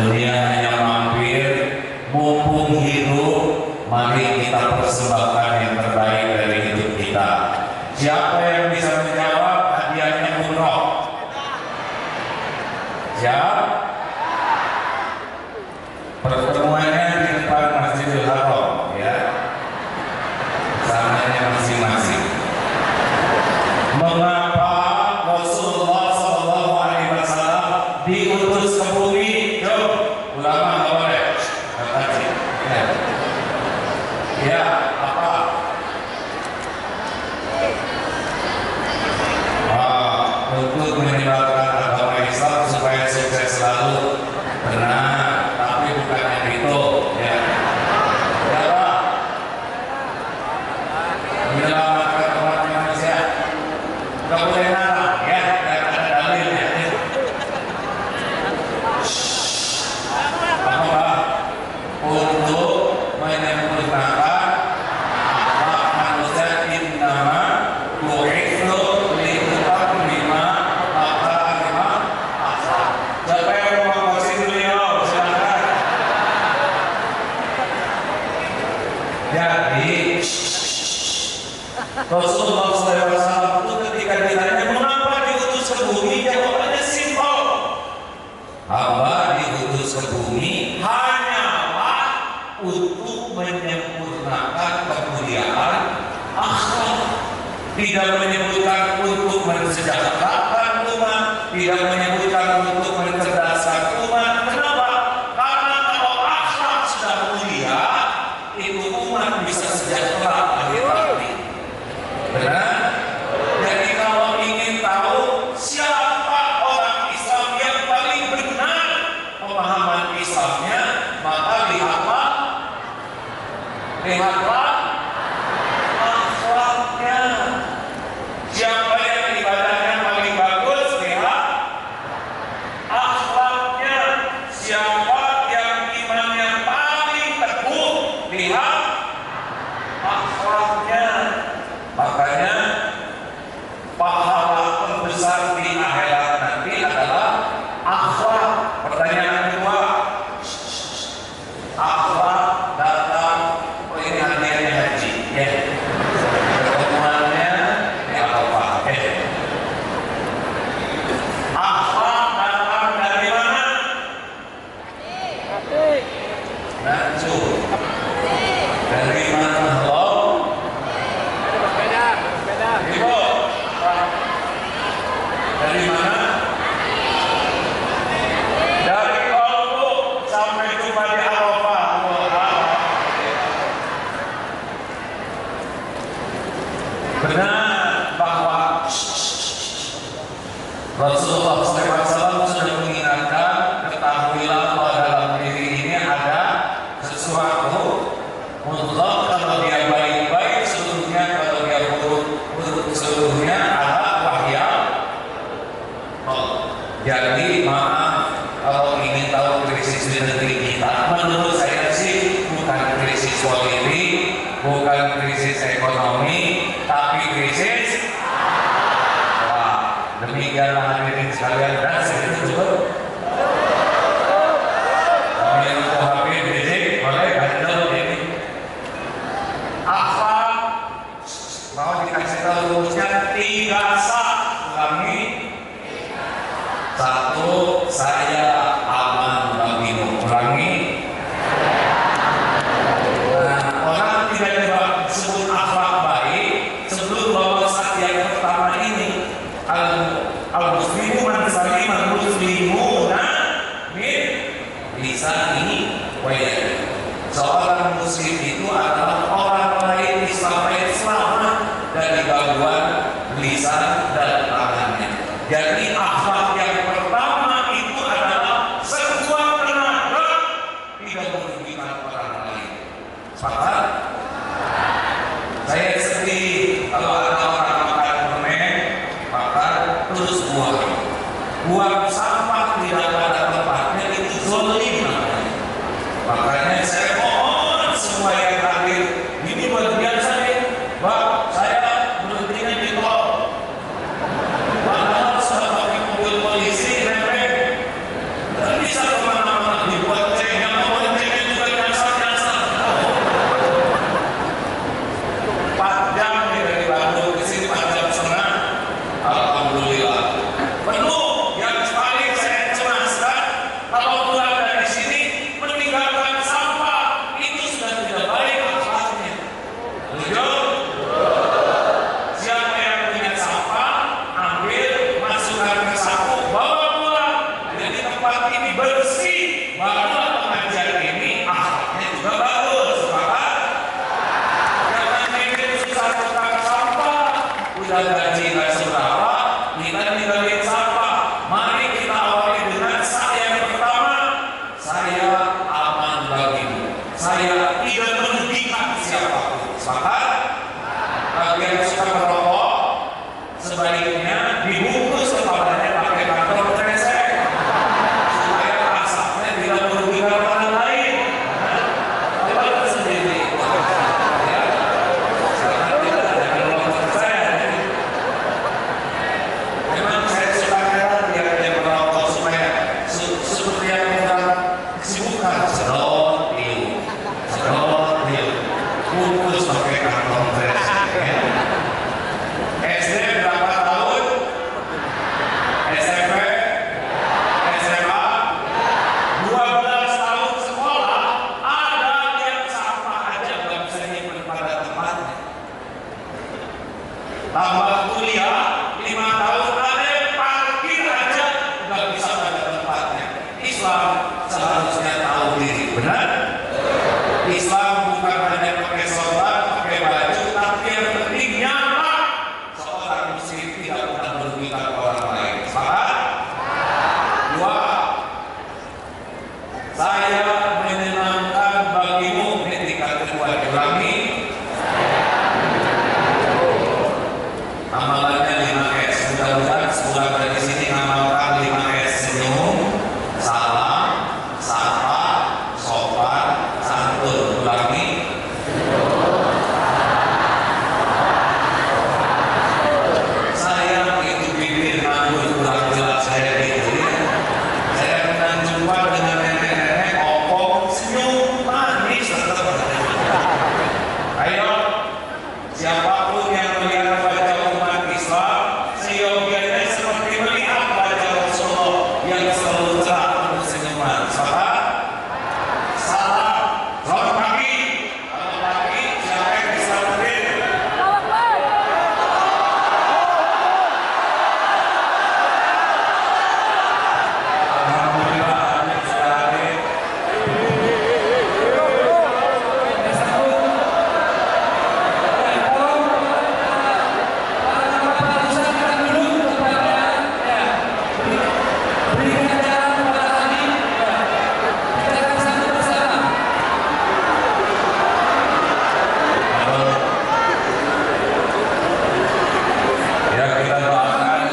dunia hanya mampir, mumpung hidup, mari kita persembahkan yang terbaik dari hidup kita. Siapa yang bisa menjawab, hadiahnya umroh. Siap? Pertemuannya di depan Masjidil Haram, ya. Sananya masing-masing. Mengapa Rasulullah SAW diutus ke bumi? Yo, ulama nggak boleh. Ya, apa? Untuk menyebarkan agama Islam supaya sukses selalu. Benar, tapi bukan yang itu. Ya, ya Pak. Menyelamatkan umat manusia. Nggak boleh ngarang, ya. Dan ada dalilnya. Apa? Untuk menyempurnakan hak manusia innama bu'itsu litammima makarimah akhlaq. Siapa yang mau kasih beliau? Silakan. Jadi Rasulullah SAW itu ketika ditanya mengapa diutus ke bumi, jawabannya simpel. Hamba diutus ke bumi hanyalah untuk menyempurnakan kemuliaan akhlak. Tidak menyebutkan untuk mensejahterakan umat, tidak menyebutkan untuk mencerdaskan umat. Kenapa? Karena kalau akhlak sudah mulia, itu umat bisa sejahtera. Benar? Jadi kalau ingin tahu siapa orang Islam yang paling benar pemahaman Islamnya, maka lihatlah akhlaknya. Siapa yang ibadahnya paling bagus, lihat akhlaknya. Siapa yang imannya paling teguh, lihat akhlaknya. Makanya pahala terbesar di akhirat nanti adalah akhlak. Pertanyaan kedua, akhlak datang, ini hadiahnya haji, ya. Pertemuannya ya apa? Akhlak datang dari mana? Nafsu. Dari mana? Ibu, dari mana? Dari Kolbu sampai jumpa di Arafah. Benar bahwa Rasulullah SAW sudah mengingatkan, ketahuilah bahwa dalam diri ini ada sesuatu. Mutlak kalau dia baik-baik, seluruhnya kalau dia buruk seluruhnya ada wahya. Jadi maaf kalau ingin tahu krisis di negeri kita, menurut saya sih bukan krisis politik, bukan krisis ekonomi, tapi krisis. Wah, demikianlah hadirin sekalian, dan saya tutup. Mau dikasih tahu rumusnya 3 sah. Ulangi. 1, saya aman bagimu. Ulangi. Nah, orang tidak disebut akhlak baik sebelum bawa saat yang pertama ini. Al-muslimu man salima muslimuna min lisanihi wa yadihi. Seorang muslim itu adalah orang lain selamat dari gangguan lisan dan tangannya. Jadi akhlak yang pertama itu adalah sekuat tenaga tidak merugikan orang lain. Sepakat? Saya sedih kalau ada orang makan permen, makan terus buang sampah tidak pada tempatnya, itu zolim namanya. Makanya saya mohon semua yang hadir, ini bagian saya, Pak, saya berhentinya di tol. Padahal sudah pakai mobil polisi, tidak bisa kemana-mana di gaji nggak seberapa, kita ninggalin sampah. Mari kita awali dengan saya yang pertama, saya aman bagimu. Saya tidak merugikan siapapun. Sepakat? Bagi yang suka merokok, sebaiknya dibungkus kepalanya pakai kantong kresek supaya asapnya tidak merugikan orang lain. Coba sendiri. Ya, karena tidak ada kelompok saya. Memang saya suka heran dia merokok supaya seperti yang orang kesibukan sedot dia bungkus pakai kantong kresek. SD berapa tahun? SMP? SMA? 12 tahun sekolah, ada yang sampah aja nggak bisa nyimpen pada tempatnya. Tambah kuliah 5 tahun, ada yang parkir aja nggak bisa pada tempatnya. Islam seharusnya tahu diri, benar? Islam bukan hanya pakai sholat, pakai baju, tapi yang penting nyaman. Seorang muslim tidak pernah merugikan orang lain. Sepakat? Dua, saya menyenangkan bagimu. Ketika kedua diulangi, amalannya 5S. Mudah-mudahan sebulan dari sini ngamalkan 5S: senyum, salam, sapa, sopan, santun. Ulangi. Saya itu bibir nganggur kurang jelas saya gitu ya. Saya pernah jumpa dengan nenek-nenek opong senyum manis tetap. Ayo, siapapun yang melihat wajah umat Islam, seyogianya seperti melihat wajah Rasulullah yang selalu cerah penuh senyuman. Sahabat, salam, selamat pagi. Selamat pagi, siapa yang bisa mungkin? Alhamdulillah, ada yang sudah hadir. Ya, kita doakan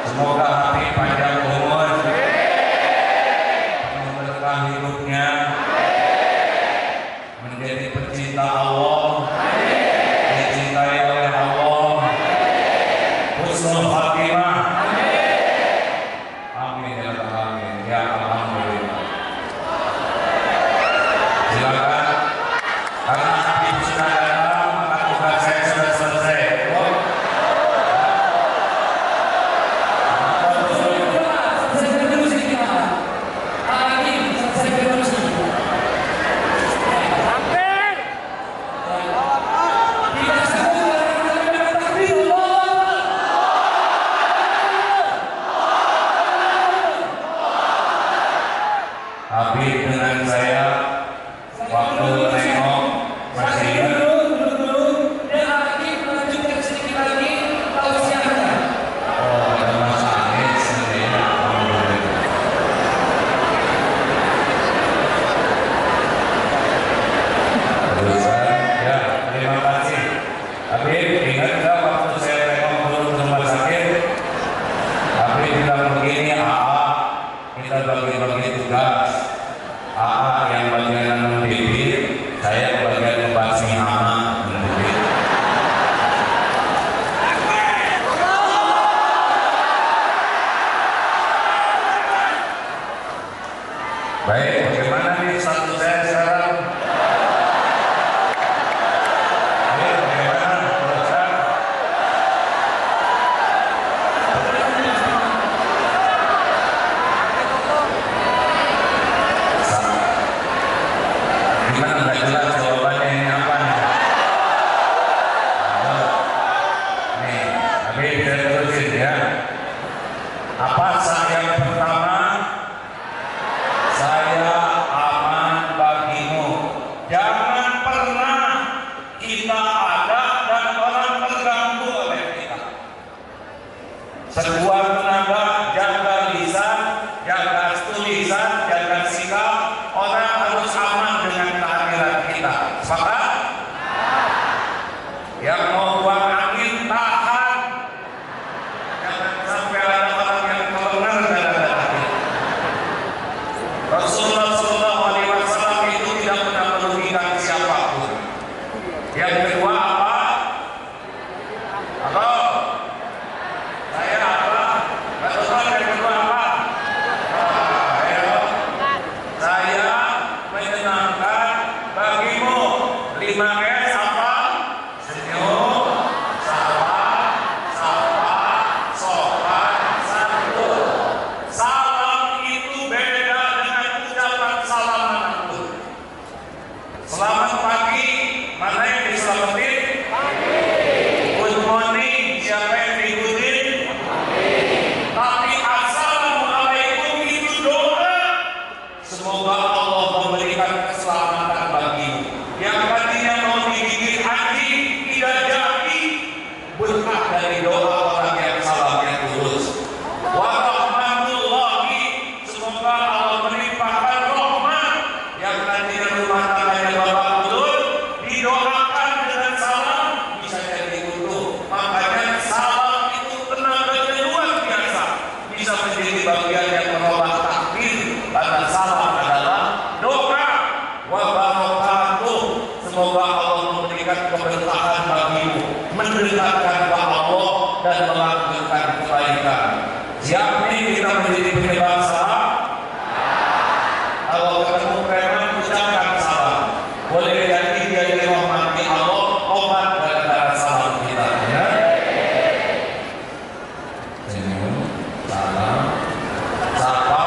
semoga hati panjang umur, berkah hidupnya, menjadi pecinta Allah, dicintai oleh Allah, husnul khatimah. Amin ya rabbal alamin. Ya alhamdulillah. Silakan, karena Habib sudah datang, maka tugas saya sudah selesai. Habib dengan saya waktu nengok masih ingat. Oh, ada Mas Anies sendiri. Alhamdulillah. Terus, ya, terima kasih. Habib, ingat nggak waktu saya nengok dulu ke rumah sakit? Habib bilang begini, kita bagi-bagi tugas. Yang bagian membibir, saya bagian membasmi hama membibir. Baik, bagaimana nih status saya sekarang? Ayo, bagaimana? Teruskan. Gimana, nggak jelas jawabannya ini apa nih? Nih, tapi kita terusin ya. Apa yang pertama? Saya aman bagimu. Jangan pernah kita ada dan orang terganggu oleh kita. Sekuat tenaga, jaga lisan, jaga tulisan, jaga sikap. Orang harus aman dengan kehadiran kita. Sepakat? Yang mau buang angin tahan. Jangan sampai ada orang yang kelengar dan ada angin. Rasulullah SAW itu tidak pernah merugikan siapapun. Yang kedua apa? Halo? Saya apa? Rasulullah yang kedua apa? Saya menyenangkan bagimu 5S apa? Senyum, sabar, sopan, santun. Salam itu beda dengan ucapan salam manapun. Selamat pagi, mana yang diselamatin? Good morning, siapa yang diikutin? Tapi assalamualaikum itu doa. Semoga Allah memberikan keselamatan bagimu. Yang tadinya mau digigit anjing tidak jadi, berkah dari doa orang yang salamnya tulus. Warahmatullahi, semoga Allah melimpahkan rahmat. Yang tadinya rumah tangganya bapak betul, didoakan dengan salam bisa jadi utuh. Makanya salam itu tenaganya luar biasa, bisa menjadi bagian yang merubah takdir. Karena salam adalah doa. Wabarakatuh, semoga Allah memberikan keberkahan bagimu, mendekatkan kepada Allah dan melanggengkan kebaikan. Siap nih kita menjadi penyebar salam? Kalau ketemu preman ucapkan salam. Boleh jadi dia dirahmati Allah, obat gara-gara salam kita. Ya? Senyum, salam, sapa,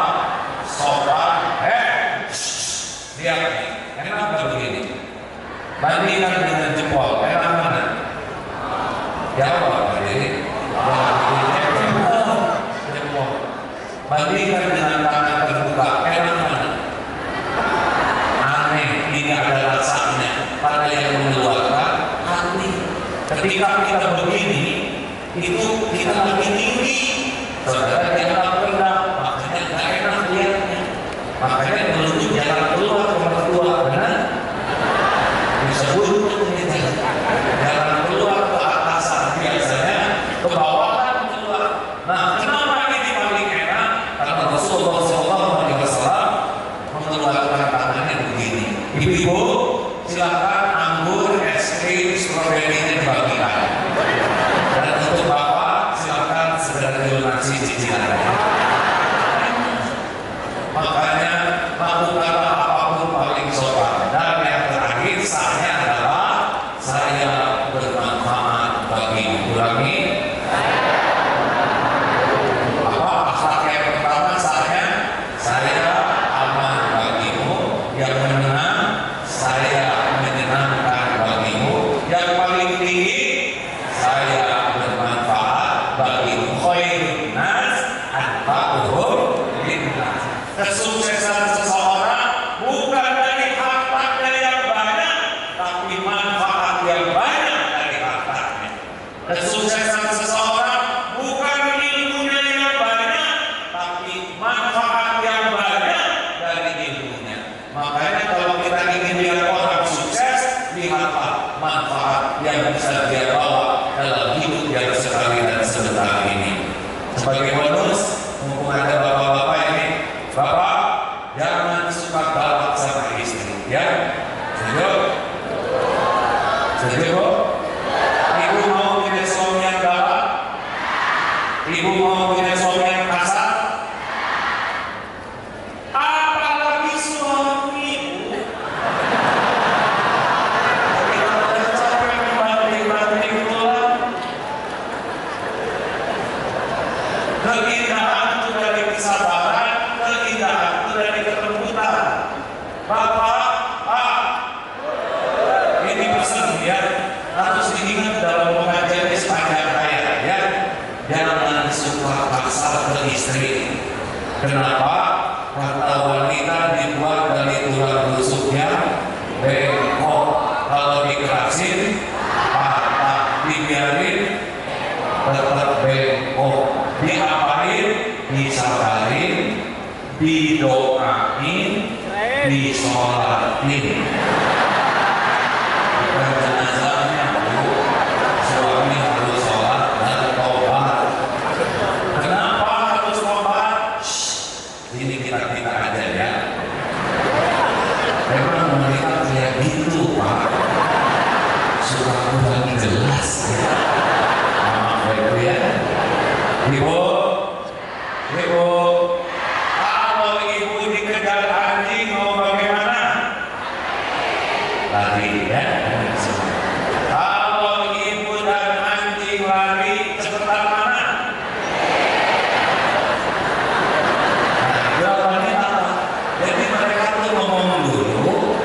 sopan. Lihat nih, enak nggak begini? Bandingkan dengan jempol, enak mana? Ya apa? Jempol. Bandingkan dengan tangan terbuka, enak mana? Aneh, ini ada rasanya. Pada yang mengeluarkan hati. Ketika kita begini, itu kita lebih tinggi. Saudara dianggap rendah, makanya nggak enak lihatnya. Makanya dulu jangan keluar ke mertua, benar? Disebut jangan keluar ke atasan, biasanya ke bawah kan keluar. Nah, kenapa ini paling enak? Karena Rasulullah SAW mengeluarkan tangannya begini. Ibu-ibu, silakan anggur, es krim, stroberi dibagikan. Dan untuk bapak, silakan segera dilunasi cicilannya. Makanya lakukan apapun paling sopan. Dan yang terakhir sahnya adalah saya bermanfaat bagi ulangi. Apa sah yang pertama saya aman bagimu. Yang menang saya menyenangkan bagimu. Yang paling tinggi saya bermanfaat bagimu. Khairun nas anfa'uhum linnas. Kesuksesan seseorang bukan dari hartanya yang banyak, tapi manfaat yang banyak dari hartanya. Kesuksesan seseorang bukan ilmunya yang banyak, tapi manfaat yang banyak dari ilmunya. Makanya kalau kita ingin lihat orang sukses, lihatlah manfaat yang bisa dia bawa dalam hidup yang sekali dan sebentar ini. Sebagai bonus, mumpung ada bapak-bapak ini, bapak, jangan suka galak sama istri, ya? Setuju? Setuju? Ibu mau punya suami yang galak? Ibu mau punya suami yang kasar? Apalagi suami ibu? Kita udah capek membanding-banding tulang. Keindahan itu dari kesabaran, keindahan itu dari kelembutan. Bapak, ini pesan ya, harus diingat dalam pengajian sepanjang hayat ya. Jangan suka kasar ke istri. Kenapa? Kata wanita dibuat dari tulang rusuknya bengkok. Kalau dikerasin, patah, dibiarin tetap bengkok. diapain, disabarin, didoain, disolatin. Bukan jenazahnya, Bu. Suami harus sholat dan tobat. Kenapa harus tobat? Ini kita aja ya. Memang mereka kayak gitu, Pak. Suka kurang jelas ya. Maaf ya. Ibu, kalau ibu dikejar anjing mau bagaimana? Lari ya. Kalau ibu dan anjing lari cepetan mana? Nah, jawabannya apa? Jadi mereka tuh ngomong dulu,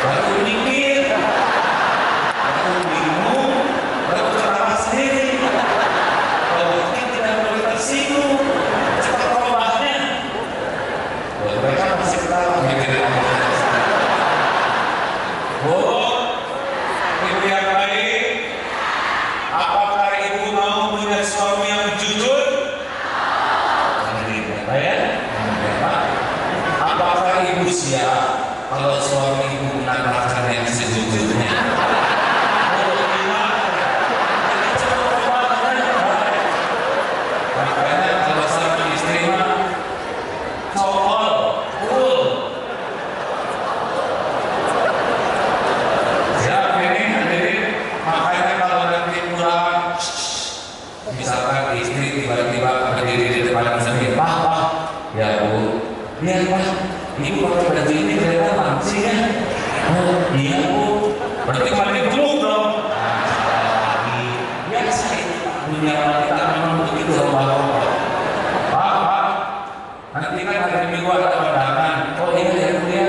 baru mikir, baru bingung, baru ketawa sendiri. Tersinggung, cepat obatnya. Mereka masih ketawa mikirin obatnya. Bu, ibu yang baik, apakah ibu mau punya suami yang jujur? Ya? Apakah ibu siap kalau suami ibu mengatakan yang sejujurnya? Makanya kalau sama istri mah cokol, cool. Siap ini hadirin. Makanya kalau nanti pulang, misalkan istri tiba-tiba berdiri di depan sendiri, Pak, ya Bu, lihat Pak, ibu pakai baju ini kelihatan langsing ya. Oh iya Bu, berarti mandi dulu dong. Biasa itu dunia wanita memang begitu lomba-lomba. Pak, nanti kan hari Minggu ada kondangan. Oh iya ya Bu ya.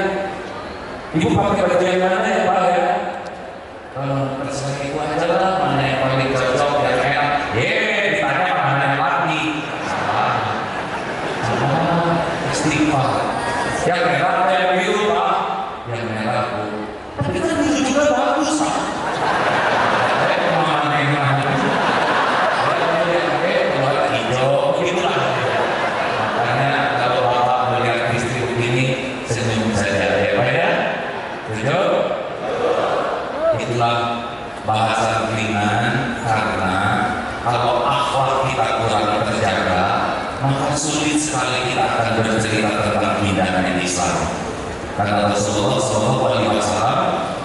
Ibu pakai baju yang mana ya Pak ya? Terserah ibu aja lah, mana yang paling cocok yang enak. Ditanya mana yang lagi. Istighfar. Yang merah apa yang biru Pak? Yang merah Bu. Tapi kan biru juga bagus Pak. Makanya kalau Bapak melihat istri begini, senyum saja ya Pak ya. Setuju? Itulah bahasa ringan, karena kalau akhlak kita kurang terjaga, maka sulit sekali kita akan bercerita tentang keindahan Islam. Karena Rasulullah SAW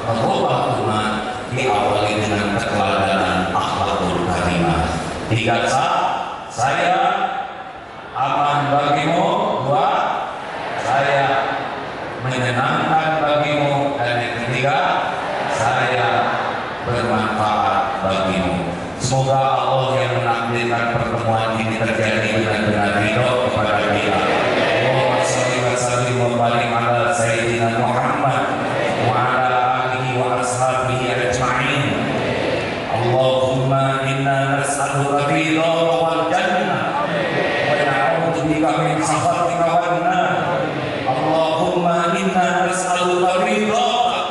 merubah umat diawali dengan keteladanan akhlakul karimah. 3 saya aman bagimu. 2, saya menyenangkan bagimu. Dan yang ketiga, saya bermanfaat bagimu. Semoga Allah yang menakdirkan pertemuan ini terjadi benar-benar ridho kepada kita. Allahumma shalli wa sallim wa barik ala sayyidina Muhammad wa ala alihi wa ashabihi ajma'in. Allahumma inna nas'aluka ridha wal jannah wa na'udzu bika min sakhatika wan nar. Allahumma inna nas'aluka ridha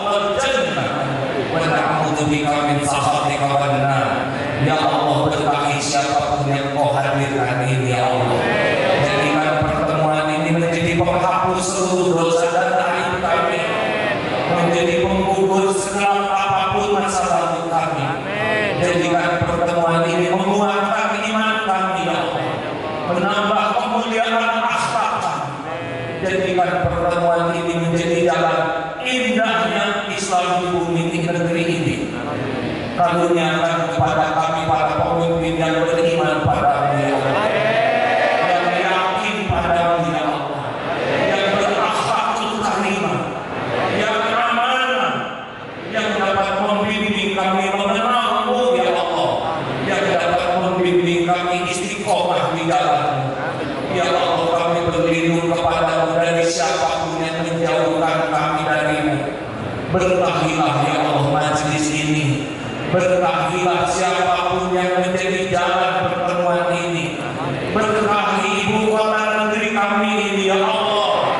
wal jannah wa na'udzu bika min sakhatika wan nar. Ya Allah, berkahi siapapun yang Kau hadirkan ini ya Allah. Jadikan pertemuan ini menjadi penghapus seluruh dosa dan aib kami, menjadi penggugur segala apapun masa lalu kami. Jadikan pertemuan ini menguatkan iman kami ya Allah, menambah kemuliaan akhlak kami. Jadikan pertemuan ini menjadi jalan indahnya Islam di bumi negeri ini. Karuniakan kepada kami para pemimpin yang beriman pada-Mu ya Allah, yang yakin pada-Mu ya Allah, yang berakhlakul karimah, yang amanah, yang dapat membimbing kami mengenal-Mu ya Allah, yang dapat membimbing kami istiqomah di jalan-Mu ya Allah. Kami berlindung kepada-Mu dari siapapun yang menjauhkan kami dari-Mu. Berkahilah ya Allah majelis ini, berkahilah siapapun yang menjadi jalan pertemuan ini. Berkahi ibu kota negeri kami ini ya Allah.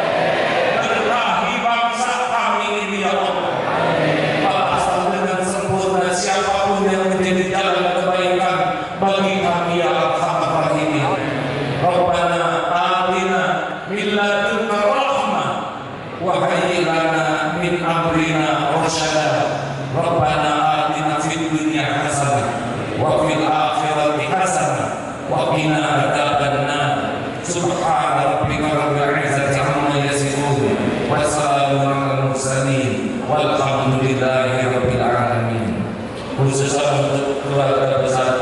Berkahi bangsa kami ini ya Allah. Balasan dengan sempurna siapapun yang menjadi jalan kebaikan bagi kami ya Arhamar Rahimin. rasyada. Rabbana atina fid dunya hasanah wa fil akhirati hasanah wa qina adzabannar. Subhana rabbika rabbil izzati amma yasifun wa salamun alal mursalin walhamdulillahi rabbil alamin. Khusus untuk keluarga besar